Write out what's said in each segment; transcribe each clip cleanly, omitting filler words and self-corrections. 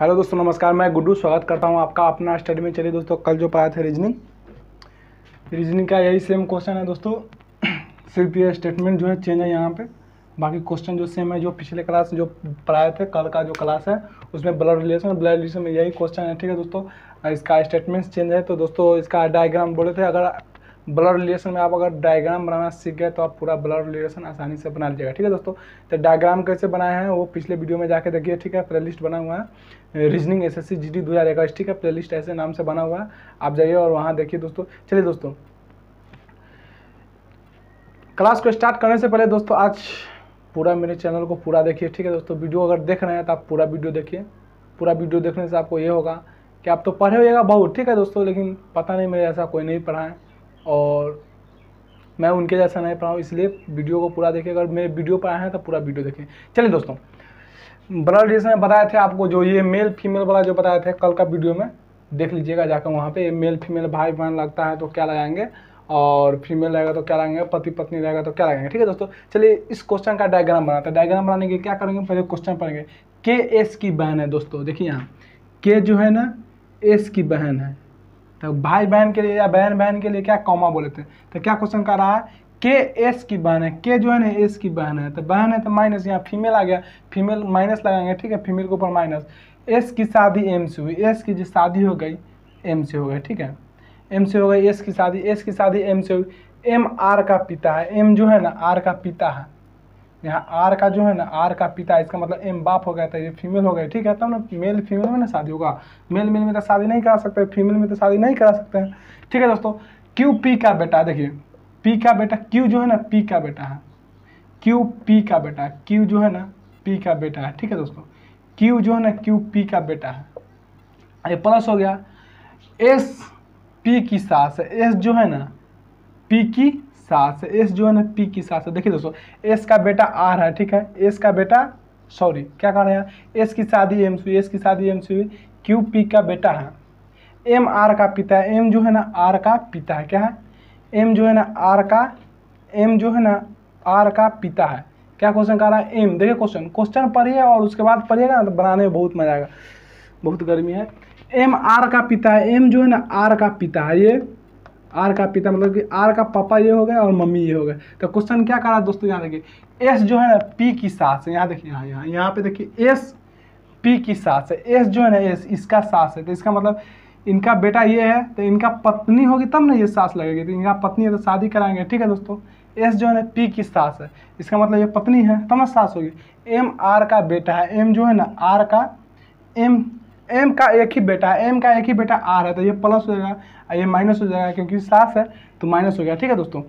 Hello दोस्तों, नमस्कार। मैं गुड्डू स्वागत करता हूं आपका अपना स्टडी में। चलिए दोस्तों, कल जो पढ़ाए थे रीजनिंग का यही सेम क्वेश्चन है दोस्तों। सिर्फ ये स्टेटमेंट जो है चेंज है यहाँ पे, बाकी क्वेश्चन जो सेम है। जो पिछले क्लास जो पढ़ाए थे, कल का जो क्लास है उसमें ब्लड रिलेशन में यही क्वेश्चन है। ठीक है दोस्तों, इसका स्टेटमेंट चेंज है। तो दोस्तों इसका डायग्राम बोले थे, अगर ब्लड रिलेशन में आप अगर डायग्राम बनाना सीख गए तो आप पूरा ब्लड रिलेशन आसानी से बना लीजिएगा। ठीक है दोस्तों, तो डायग्राम कैसे बनाए हैं वो पिछले वीडियो में जाके देखिए। ठीक है, प्लेलिस्ट बना हुआ है रीजनिंग एसएससी जीडी 2021। ठीक है, प्लेलिस्ट ऐसे नाम से बना हुआ है, आप जाइए और वहाँ देखिए दोस्तों। चलिए दोस्तों, क्लास को स्टार्ट करने से पहले दोस्तों आज पूरा मेरे चैनल को पूरा देखिए। ठीक है दोस्तों, वीडियो अगर देख रहे हैं तो आप पूरा वीडियो देखिए। पूरा वीडियो देखने से आपको ये होगा कि आप तो पढ़े होइएगा बहुत, ठीक है दोस्तों, लेकिन पता नहीं मेरे ऐसा कोई नहीं पढ़ा है और मैं उनके जैसा नहीं पढ़ा हूँ, इसलिए वीडियो को पूरा देखिए। अगर मेरे वीडियो पर आए हैं तो पूरा वीडियो देखिए। चलिए दोस्तों, ब्लड रिलेशन में बताए थे आपको, जो ये मेल फीमेल वाला जो बताए थे कल का वीडियो में, देख लीजिएगा जाकर वहाँ पे। मेल फीमेल भाई बहन लगता है तो क्या लगाएंगे, और फीमेल रहेगा तो क्या लगाएंगे, पति पत्नी रहेगा तो क्या लगाएंगे। ठीक है दोस्तों, चलिए इस क्वेश्चन का डायग्राम बनाते हैं। डायग्राम बनाने के क्या करेंगे, पहले क्वेश्चन पढ़ेंगे। के एस की बहन है दोस्तों, देखिए यहाँ के जो है ना एस की बहन है, तो भाई बहन के लिए या बहन बहन के लिए क्या कॉमा बोले थे। तो क्या क्वेश्चन कर रहा है, के एस की बहन है। के जो है ना एस की बहन है, तो बहन है तो माइनस, यहाँ फीमेल आ गया, फीमेल माइनस लगाएंगे। ठीक है, फीमेल के ऊपर माइनस। एस की शादी एम से हुई, एस की जो शादी हो गई एम से हो गई। ठीक है, एम से हो गई एस की शादी, एस की शादी एम से हुई। एम आर का पिता है, एम जो है ना आर का पिता है। यहाँ आर का जो है ना आर का पिता है, इसका मतलब एम बाप हो गया था, ये फीमेल हो गया। ठीक है, तब ना मेल फीमेल में ना शादी होगा। मेल मेल में तो शादी नहीं करा सकते, फीमेल में तो शादी नहीं करा सकते हैं। ठीक है दोस्तों, क्यू पी का बेटा, देखिए पी का बेटा, क्यू जो है ना पी का बेटा है, क्यू पी का बेटा, क्यू जो है ना पी का बेटा है। ठीक है दोस्तों, क्यू जो है ना क्यू पी का बेटा है। ये प्लस हो गया, एस पी की सास है, एस जो है ना पी की सास है, एस जो है ना पी की सास है। देखिए दोस्तों, एस का बेटा आर है। ठीक है, एस का बेटा सॉरी क्या कर रहे हैं, एस की शादी एम से हुई, एस की शादी एम से हुई, क्यू पी का बेटा है। एम आर का पिता है, एम जो है ना आर का पिता है। क्या है, एम जो है ना आर का, एम जो है ना आर का पिता है। क्या क्वेश्चन कर रहा है, एम। देखिए क्वेश्चन पढ़िए और उसके बाद पढ़िएगा ना तो बनाने में बहुत मजा आएगा। बहुत गर्मी है। एम आर का पिता है, एम जो है ना आर का पिता है। ये आर का पिता मतलब कि आर का पापा ये हो गया और मम्मी ये हो गए। तो क्वेश्चन क्या करा दोस्तों, यहाँ देखिए एस जो है ना पी की सास है। यहाँ देखिए यहाँ पे देखिए एस पी की सास है। एस जो है ना एस इसका सास है, तो इसका मतलब इनका बेटा ये है तो इनका पत्नी होगी तब ना ये सास लगेगी, तो इनका पत्नी है तो शादी कराएंगे। ठीक है दोस्तों, एस जो है ना पी की सास है, इसका मतलब ये पत्नी है तब ना सास होगी। एम आर का बेटा है, एम जो है ना आर का, एम का एक ही बेटा है, एम का एक ही बेटा आर है, तो ये प्लस हो जाएगा, ये माइनस हो जाएगा क्योंकि सास है तो माइनस हो गया। ठीक है दोस्तों,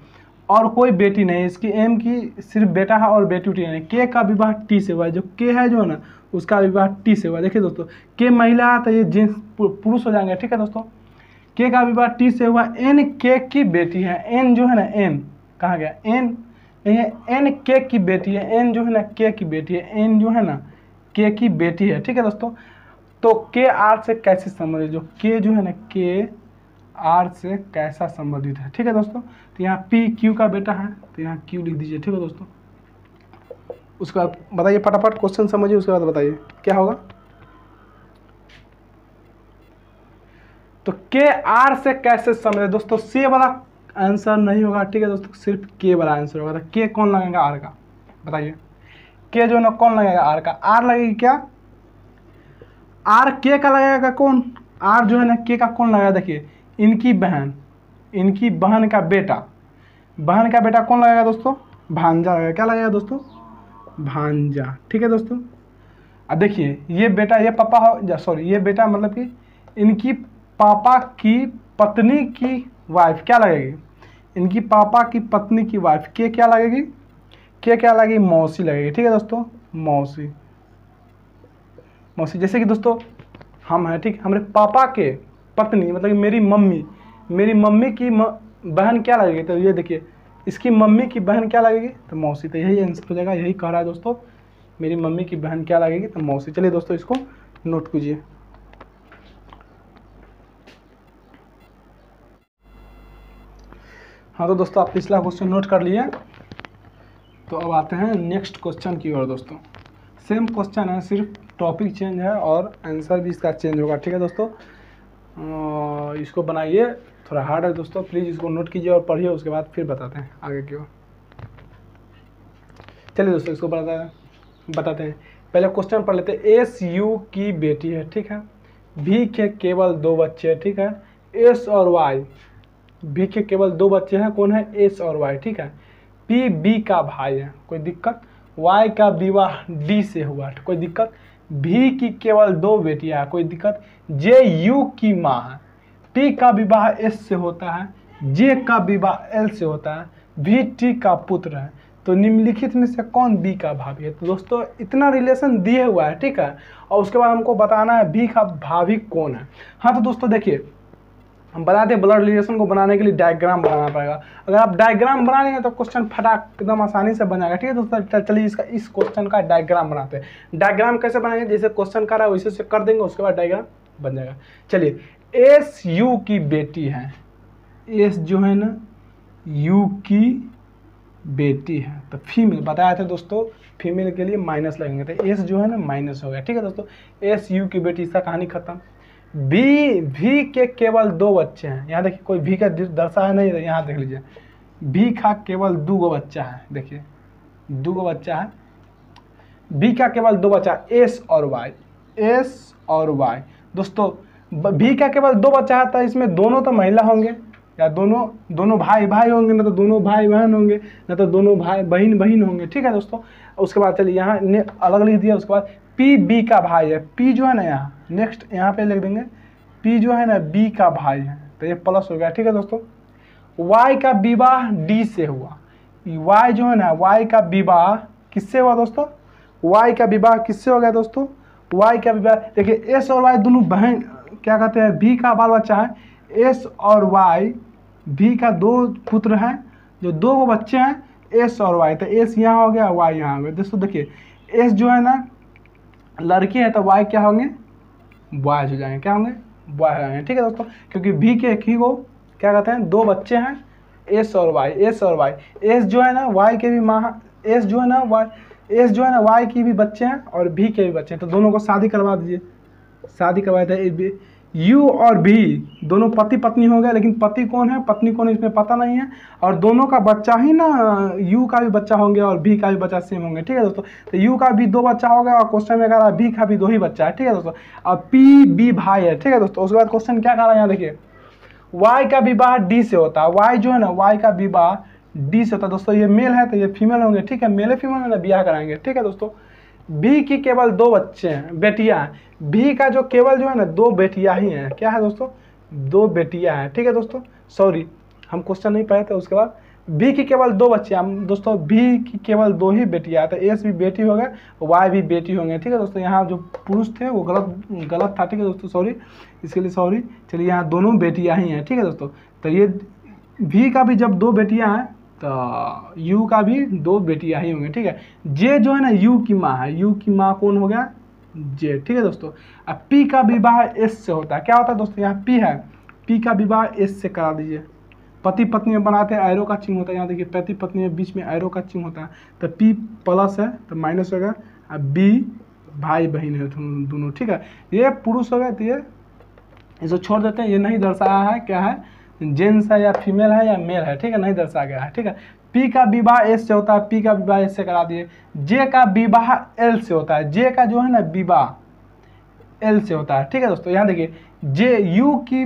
और कोई बेटी नहीं है इसकी, एम की सिर्फ बेटा है और बेटी उठी नहीं। के का विवाह टी से हुआ है, जो के है जो है ना उसका विवाह टी से हुआ है। देखिए दोस्तों, के महिला है तो ये जेंट्स पुरुष हो जाएंगे। ठीक है दोस्तों, के का विवाह टी से हुआ। एन के की बेटी है, एन जो है ना एन कहाँ गया, एन एन के की बेटी है, एन जो है ना के की बेटी है, एन जो है ना के की बेटी है। ठीक है दोस्तों, तो के आर से कैसे संबंधित, जो के जो है ना के आर से कैसा संबंधित है। ठीक है दोस्तों, तो यहाँ पी क्यू का बेटा है तो यहाँ क्यू लिख दीजिए। ठीक है दोस्तों, उसके बाद बताइए फटाफट क्वेश्चन समझिए, उसके बाद बताइए क्या होगा। तो के आर से कैसे संबंधित दोस्तों, सी वाला आंसर नहीं होगा। ठीक है दोस्तों, सिर्फ के वाला आंसर होगा। तो के कौन लगेगा आर का, बताइए के जो है ना कौन लगेगा आर का, आर लगेगी क्या, आर के का लगेगा कौन, आर जो है ना के का कौन लगेगा, देखिए इनकी बहन, इनकी बहन का बेटा, बहन का बेटा कौन लगेगा दोस्तों, भांजा लगेगा। क्या लगेगा दोस्तों, भांजा। ठीक है दोस्तों, अब देखिए ये बेटा ये पापा हो सॉरी ये बेटा मतलब कि इनकी पापा की पत्नी की वाइफ क्या लगेगी, इनकी पापा की पत्नी की वाइफ के क्या लगेगी, के क्या लगेगी, मौसी लगेगी। ठीक है दोस्तों, मौसी, मौसी जैसे कि दोस्तों हम हैं, ठीक, हमारे पापा के पत्नी मतलब कि मेरी मम्मी की बहन क्या लगेगी, तो ये देखिए इसकी मम्मी की बहन क्या लगेगी, तो मौसी। तो यही आंसर हो जाएगा, यही कह रहा है दोस्तों, मेरी मम्मी की बहन क्या लगेगी, तो मौसी। चलिए दोस्तों इसको नोट कीजिए। हाँ तो दोस्तों आप पिछला क्वेश्चन नोट कर लिए, तो अब आते हैं नेक्स्ट क्वेश्चन की ओर। दोस्तों सेम क्वेश्चन है, सिर्फ टॉपिक चेंज है और आंसर भी इसका चेंज होगा, ठीक है दोस्तों। इसको बनाइए, थोड़ा हार्ड है दोस्तों, प्लीज़ इसको नोट कीजिए और पढ़िए, उसके बाद फिर बताते हैं आगे की ओर। चलिए दोस्तों इसको बताते हैं। पहले क्वेश्चन पढ़ लेते हैं। एस यू की बेटी है, ठीक है, भी के केवल 2 बच्चे हैं, ठीक है, एस और वाई, बी के केवल 2 बच्चे हैं, कौन है, एस और वाई, ठीक है। पी बी का भाई है, कोई दिक्कत। वाई का विवाह डी से हुआ, कोई दिक्कत। भी की केवल 2 बेटियां हैं, कोई दिक्कत। जे यू की माँ है। टी का विवाह एस से होता है, जे का विवाह एल से होता है, भी टी का पुत्र है। तो निम्नलिखित में से कौन बी का भाभी है। तो दोस्तों इतना रिलेशन दिए हुआ है, ठीक है, और उसके बाद हमको बताना है बी का भाभी कौन है। हाँ तो दोस्तों देखिए, हम बताते हैं ब्लड रिलेशन को बनाने के लिए डायग्राम बनाना पड़ेगा। अगर आप डायग्राम बना लेंगे तो क्वेश्चन फटाक एकदम आसानी से बन जाएगा, ठीक है दोस्तों। चलिए इस क्वेश्चन का डायग्राम बनाते हैं। डायग्राम कैसे बनाएंगे, जैसे क्वेश्चन कर रहा है वैसे से कर देंगे, उसके बाद डायग्राम बन जाएगा। चलिए, एस यू की बेटी है, एस जो है ना यू की बेटी है, तो फीमेल बताया था दोस्तों, फीमेल के लिए माइनस लगेंगे, तो एस जो है ना माइनस हो गया, ठीक है दोस्तों। एस यू की बेटी, इसका कहानी खत्म। भी के केवल 2 बच्चे हैं, यहाँ देखिए कोई भी का दर्शा है नहीं, यहाँ देख लीजिए, भी का केवल 2 बच्चा है, देखिए 2 बच्चा है। बी का केवल 2 बच्चा, एस और वाई, एस और वाई। दोस्तों भी का केवल 2 बच्चा है, तो इसमें दोनों तो महिला होंगे, या दोनों भाई भाई होंगे, ना तो दोनों भाई बहन होंगे, ना तो दोनों भाई बहन होंगे, ठीक है दोस्तों। उसके बाद चलिए यहाँ अलग लिख दिया। उसके बाद पी बी का भाई है, पी जो है ना यहाँ नेक्स्ट यहाँ पे लिख देंगे, पी जो है ना बी का भाई है, तो ये प्लस हो गया, ठीक है दोस्तों। वाई का विवाह डी से हुआ, वाई जो है ना वाई का विवाह किससे हुआ दोस्तों, वाई का विवाह किससे हो गया दोस्तों, वाई का विवाह। देखिए एस और वाई दोनों बहन क्या कहते हैं, बी का बाल बच्चा है, एस और वाई, भी का 2 पुत्र हैं, जो 2 बच्चे हैं, एस और वाई, तो एस यहाँ हो गया, वाई यहाँ हो गया। दोस्तों देखिए एस जो है ना लड़की है, तो वाई क्या होंगे, बॉयज हो जाएंगे, क्या होंगे, बॉय हो जाएंगे, ठीक है दोस्तों। क्योंकि भी के एक ही को क्या कहते हैं, 2 बच्चे हैं, एस और वाई, एस और वाई। एस जो है ना वाई के भी माँ, एस जो है ना वाई की भी बच्चे हैं और भी के भी बच्चे हैं, तो दोनों को शादी करवा दीजिए। शादी करवाए थे, यू और भी दोनों पति पत्नी हो गए, लेकिन पति कौन है पत्नी कौन है इसमें पता नहीं है, और दोनों का बच्चा ही ना यू का भी बच्चा होंगे और भी का भी बच्चा सेम होंगे, ठीक है दोस्तों। तो यू का भी 2 बच्चा हो गया, और क्वेश्चन में कह रहा है भी का भी 2 ही बच्चा है, ठीक है दोस्तों। अब पी बी भाई है, ठीक है दोस्तों। उसके बाद क्वेश्चन क्या कह रहा है, यहाँ देखिए वाई का विवाह डी से होता है, वाई जो है ना वाई का विवाह डी से होता है दोस्तों। ये मेल है तो ये फीमेल होंगे, ठीक है, मेल फीमेल में ना ब्याह कराएंगे, ठीक है दोस्तों। बी की केवल 2 बच्चे हैं, बेटियां हैं, भी का जो केवल जो है ना 2 बेटियां ही हैं, क्या है दोस्तों, 2 बेटियां हैं, ठीक है दोस्तों। सॉरी हम क्वेश्चन नहीं पढ़े थे। उसके बाद बी की केवल 2 बच्चे हैं दोस्तों, बी की केवल 2 ही बेटियां, तो एस भी बेटी हो गए, वाई भी बेटी होंगे, ठीक है दोस्तों। यहाँ जो पुरुष थे वो गलत था, ठीक है दोस्तों, सॉरी, इसके लिए सॉरी। चलिए यहाँ दोनों बेटियां ही हैं, ठीक है दोस्तों। तो ये भी का भी जब 2 बेटियां हैं, तो यू का भी 2 बेटियां ही होंगे, ठीक है। जे जो है ना यू की माँ है, यू की माँ कौन हो गया, जे, ठीक है दोस्तों। अब पी का विवाह एस से होता है, क्या होता है दोस्तों, यहाँ पी है, पी का विवाह एस से करा दीजिए। पति पत्नी में बनाते हैं, एरो का चिन्ह होता है, यहाँ देखिए पति पत्नी में बीच में एरो का चिन्ह होता है, तो पी प्लस है तो माइनस होगा, अब बी भाई बहन है दोनों, ठीक है। ये पुरुष हो गए, तो ये इसको छोड़ देते हैं, ये नहीं दर्शाया है क्या है, जेंट्स है या फीमेल है या मेल है, ठीक है, नहीं दर्शाया गया है, ठीक है। पी का विवाह एस से होता है, पी का विवाह एस से करा दिए। जे का विवाह एल से होता है, जे का जो है ना विवाह एल से होता है, ठीक है दोस्तों। यहाँ देखिए जे यू की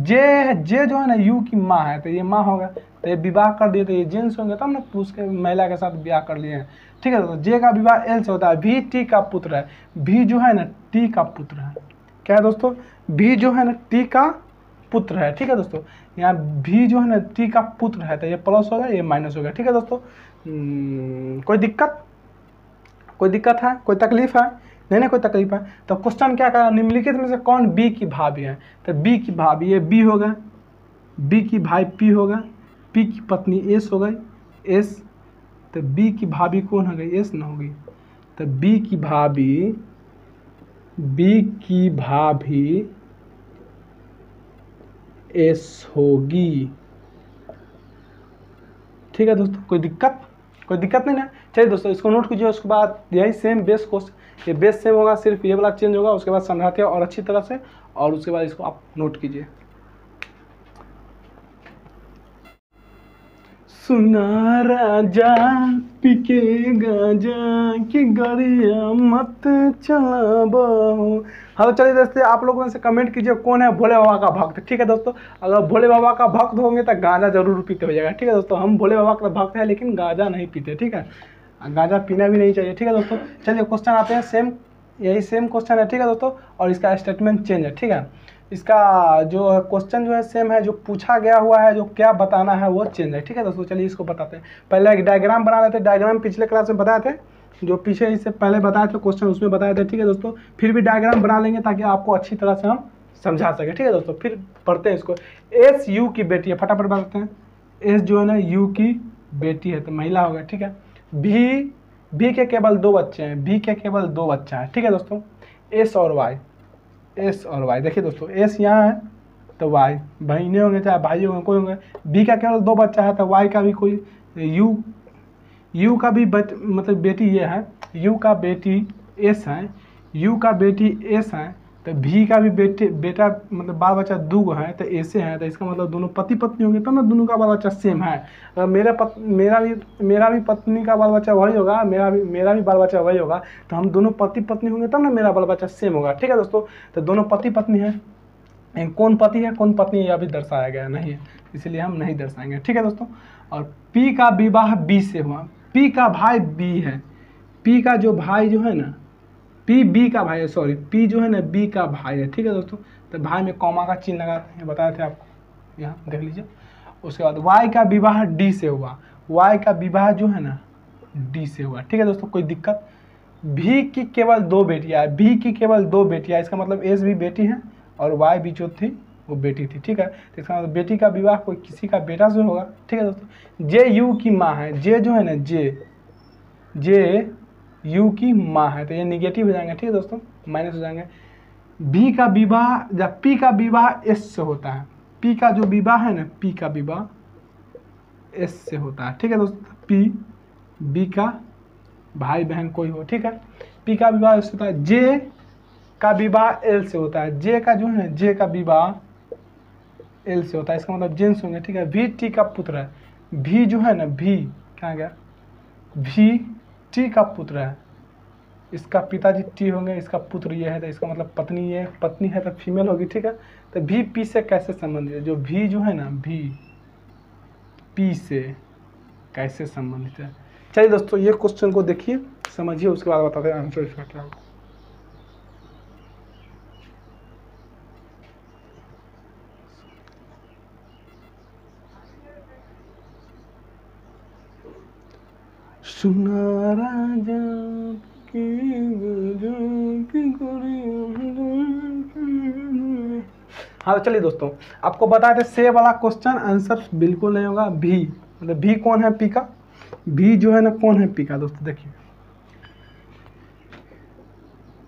जे जो है ना यू की माँ है, तो ये माँ होगा, तो ये विवाह कर दिए, तो ये जेंट्स होंगे तब ना पुरुष के महिला के साथ विवाह कर लिए हैं, ठीक है दोस्तों। जे का विवाह एल से होता है, भी टी का पुत्र है, भी जो है ना टी का पुत्र है, क्या है दोस्तों, भी जो है ना टी का पुत्र है, ठीक है दोस्तों। यहाँ भी जो है ना टी का पुत्र है, तो ये प्लस होगा ये माइनस होगा, ठीक है दोस्तों। कोई दिक्कत है, कोई तकलीफ है, नहीं कोई तकलीफ है। तो क्वेश्चन क्या कहा, निम्नलिखित में से कौन बी की भाभी है, तो बी की भाभी ये बी होगा, बी की भाई पी होगा, पी की पत्नी एस हो गई, एस, तो बी की भाभी कौन हो गई, एस ना होगी, तो बी की भाभी एस होगी, ठीक है दोस्तों। कोई कोई दिक्कत नहीं ना। चलिए दोस्तों इसको नोट कीजिए। उसके बाद यही सेम बेस क्वेश्चन, ये बेस सेम होगा, सिर्फ ये वाला चेंज होगा। उसके बाद समझाते हैं और अच्छी तरह से, और उसके बाद इसको आप नोट कीजिए। सुना राजा पिके गाजा की गरिया मत चलाबो। हाँ तो चलिए दोस्तों आप लोगों से कमेंट कीजिए कौन है भोले बाबा का भक्त। ठीक है दोस्तों, अगर भोले बाबा का भक्त होंगे तो गांजा जरूर पीते हो जाएगा। ठीक है दोस्तों, हम भोले बाबा का भक्त हैं लेकिन गांजा नहीं पीते। ठीक है, गांजा पीना भी नहीं चाहिए। ठीक है दोस्तों, चलिए क्वेश्चन आते हैं। सेम यही सेम क्वेश्चन है। ठीक है दोस्तों, और इसका स्टेटमेंट चेंज है। ठीक है, इसका जो क्वेश्चन जो है सेम है, जो पूछा गया हुआ है, जो क्या बताना है वो चेंज है। ठीक है दोस्तों, चलिए इसको बताते हैं। पहले एक डायग्राम बना लेते हैं। डायग्राम पिछले क्लास में बताए थे, जो पीछे इससे पहले बताए थे क्वेश्चन उसमें बताए थे। ठीक है दोस्तों, फिर भी डायग्राम बना लेंगे ताकि आपको अच्छी तरह से हम समझा सके। ठीक है दोस्तों, फिर पढ़ते हैं इसको। एस यू की बेटी है, फटाफट बताते हैं। एस जो है ना यू की बेटी है, तो महिला होगा। ठीक है, भी के केवल 2 बच्चे हैं। भी के केवल 2 बच्चा है। ठीक है दोस्तों, एस और वाई। एस और वाई देखिए दोस्तों, एस यहाँ है तो वाई बहने होंगे चाहे भाई होंगे, कोई होंगे। बी का केवल 2 बच्चा है तो वाई का भी कोई, यू का भी मतलब बेटी ये है। यू का बेटी एस है, यू का बेटी एस है, तो भी का भी बेटा मतलब बाल बच्चा 2 है तो ऐसे है। तो इसका मतलब दोनों पति पत्नी होंगे तब ना दोनों का बाल बच्चा सेम है। अगर मेरा भी पत्नी का बाल बच्चा वही होगा, मेरा भी बाल बच्चा वही होगा, तो हम दोनों पति पत्नी होंगे तब ना मेरा बाल बच्चा सेम होगा। ठीक है दोस्तों, तो दोनों पति पत्नी है। कौन पति है कौन पत्नी है यह भी दर्शाया गया नहीं है, इसलिए हम नहीं दर्शाएंगे। ठीक है दोस्तों, और पी का विवाह बी से हुआ। पी का भाई बी है। पी का जो भाई जो है ना, पी बी का भाई है, सॉरी पी जो है ना बी का भाई है। ठीक है दोस्तों, तो भाई में कॉमा का चिन्ह लगाते हैं, बताए थे आपको, यहाँ देख लीजिए। उसके बाद वाई का विवाह डी से हुआ। वाई का विवाह जो है ना डी से हुआ। ठीक है दोस्तों, कोई दिक्कत। भी की केवल 2 बेटियाँ है। भी की केवल 2 बेटियाँ, इसका मतलब एस भी बेटी है और वाई भी जो थी वो बेटी थी। ठीक है, तो इसका मतलब बेटी का विवाह कोई किसी का बेटा से होगा। ठीक है दोस्तों, जे यू की माँ है। जे जो है ना जे यू की माँ है, तो ये निगेटिव हो जाएंगे। ठीक है दोस्तों, माइनस हो जाएंगे। बी का विवाह जब पी का विवाह एस से होता है, पी का जो विवाह है ना, पी का विवाह एस से होता है। ठीक है दोस्तों, पी बी का भाई बहन कोई हो। ठीक है, पी का विवाह एस होता है। जे का विवाह एल से होता है। जे का जो है ना, जे का विवाह एल से होता है, इसका मतलब जेंट्स होंगे। ठीक है, भी टी का पुत्र है। भी जो है ना, भी क्या गया, भी टी का पुत्र है। इसका पिताजी टी होंगे, इसका पुत्र ये है, तो इसका मतलब पत्नी ये पत्नी है तो फीमेल होगी। ठीक है, तो भी पी से कैसे संबंधित है, जो भी जो है ना भी पी से कैसे संबंधित है। चलिए दोस्तों ये क्वेश्चन को देखिए समझिए, उसके बाद बताते हैं आंसर इसका क्या होगा। सुना राजा हाँ तो चलिए दोस्तों आपको बताए थे से वाला क्वेश्चन आंसर बिल्कुल नहीं होगा। भी मतलब भी कौन है पी का, भी जो है ना कौन है पी का। दोस्तों देखिए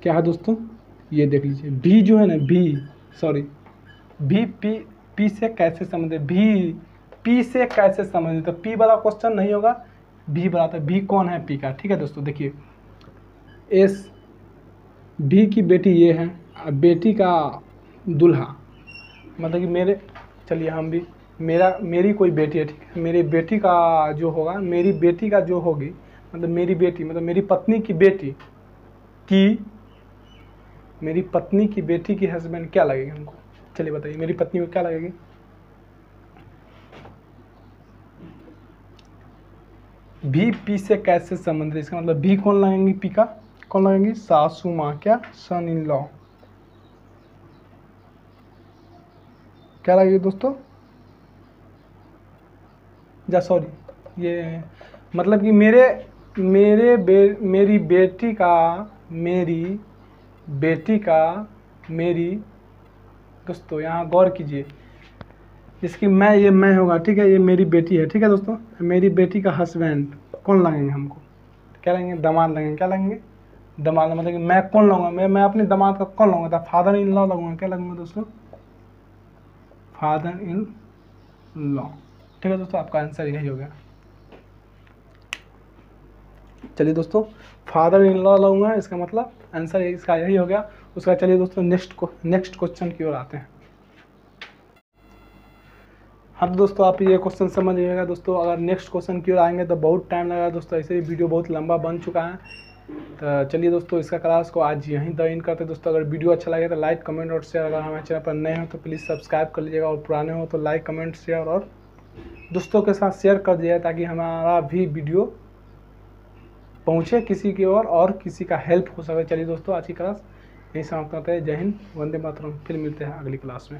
क्या है दोस्तों, ये देख लीजिए। भी जो है ना भी सॉरी भी पी से कैसे संबंधित, भी पी से कैसे संबंधित, तो पी वाला क्वेश्चन नहीं होगा, भी वाला। तो भी कौन है पी का। ठीक है दोस्तों, देखिए एस भी की बेटी ये है, बेटी का दूल्हा मतलब कि मेरे, चलिए हम भी मेरी कोई बेटी है। ठीक है, मेरी बेटी का जो होगा, मेरी बेटी का जो होगी, मतलब मेरी बेटी मतलब मेरी पत्नी की बेटी की, मेरी पत्नी की बेटी की हस्बैंड क्या लगेगी हमको, चलिए बताइए मेरी पत्नी को क्या लगेगी। भी पी से कैसे संबंधित, इसका मतलब भी कौन लगेंगी, पी का कौन लगेंगी, सासू माँ, क्या सन इन लॉ क्या लगेगी दोस्तों, या सॉरी ये मतलब कि मेरी बेटी का मेरी दोस्तों यहाँ गौर कीजिए, इसकी मैं ये मैं होगा। ठीक है, ये मेरी बेटी है। ठीक है दोस्तों, मेरी बेटी का हस्बैंड कौन लगेंगे हमको, क्या लगेंगे, दामाद लगेंगे। क्या लगेंगे, दामाद। मतलब कि मैं कौन लाऊंगा, मैं अपने दामाद का कौन लाऊंगा, फादर इन लॉ लगूंगा। क्या लगूंगा दोस्तों, फादर इन लॉ। ठीक है दोस्तों, आपका आंसर यही हो गया। चलिए दोस्तों, फादर इन लॉ लूँगा, इसका मतलब आंसर इसका यही हो गया। उसका चलिए दोस्तों नेक्स्ट क्वेश्चन की ओर आते हैं। हाँ तो दोस्तों आप ये क्वेश्चन समझिएगा दोस्तों, अगर नेक्स्ट क्वेश्चन की ओर आएंगे तो बहुत टाइम लगेगा दोस्तों, ऐसे ही वीडियो बहुत लंबा बन चुका है। तो चलिए दोस्तों इसका क्लास को आज यहीं द इन करते हैं दोस्तों। अगर वीडियो अच्छा लगे तो लाइक कमेंट और शेयर, अगर हमारे चैनल पर नए हो तो प्लीज़ सब्सक्राइब कर लीजिएगा, और पुराने हो तो लाइक कमेंट शेयर और दोस्तों के साथ शेयर कर दीजिएगा, ताकि हमारा भी वीडियो पहुँचे किसी की ओर और किसी का हेल्प हो सके। चलिए दोस्तों आज की क्लास यहीं समाप्त करते हैं। जय हिंद, वंदे मातरम। फिर मिलते हैं अगली क्लास में।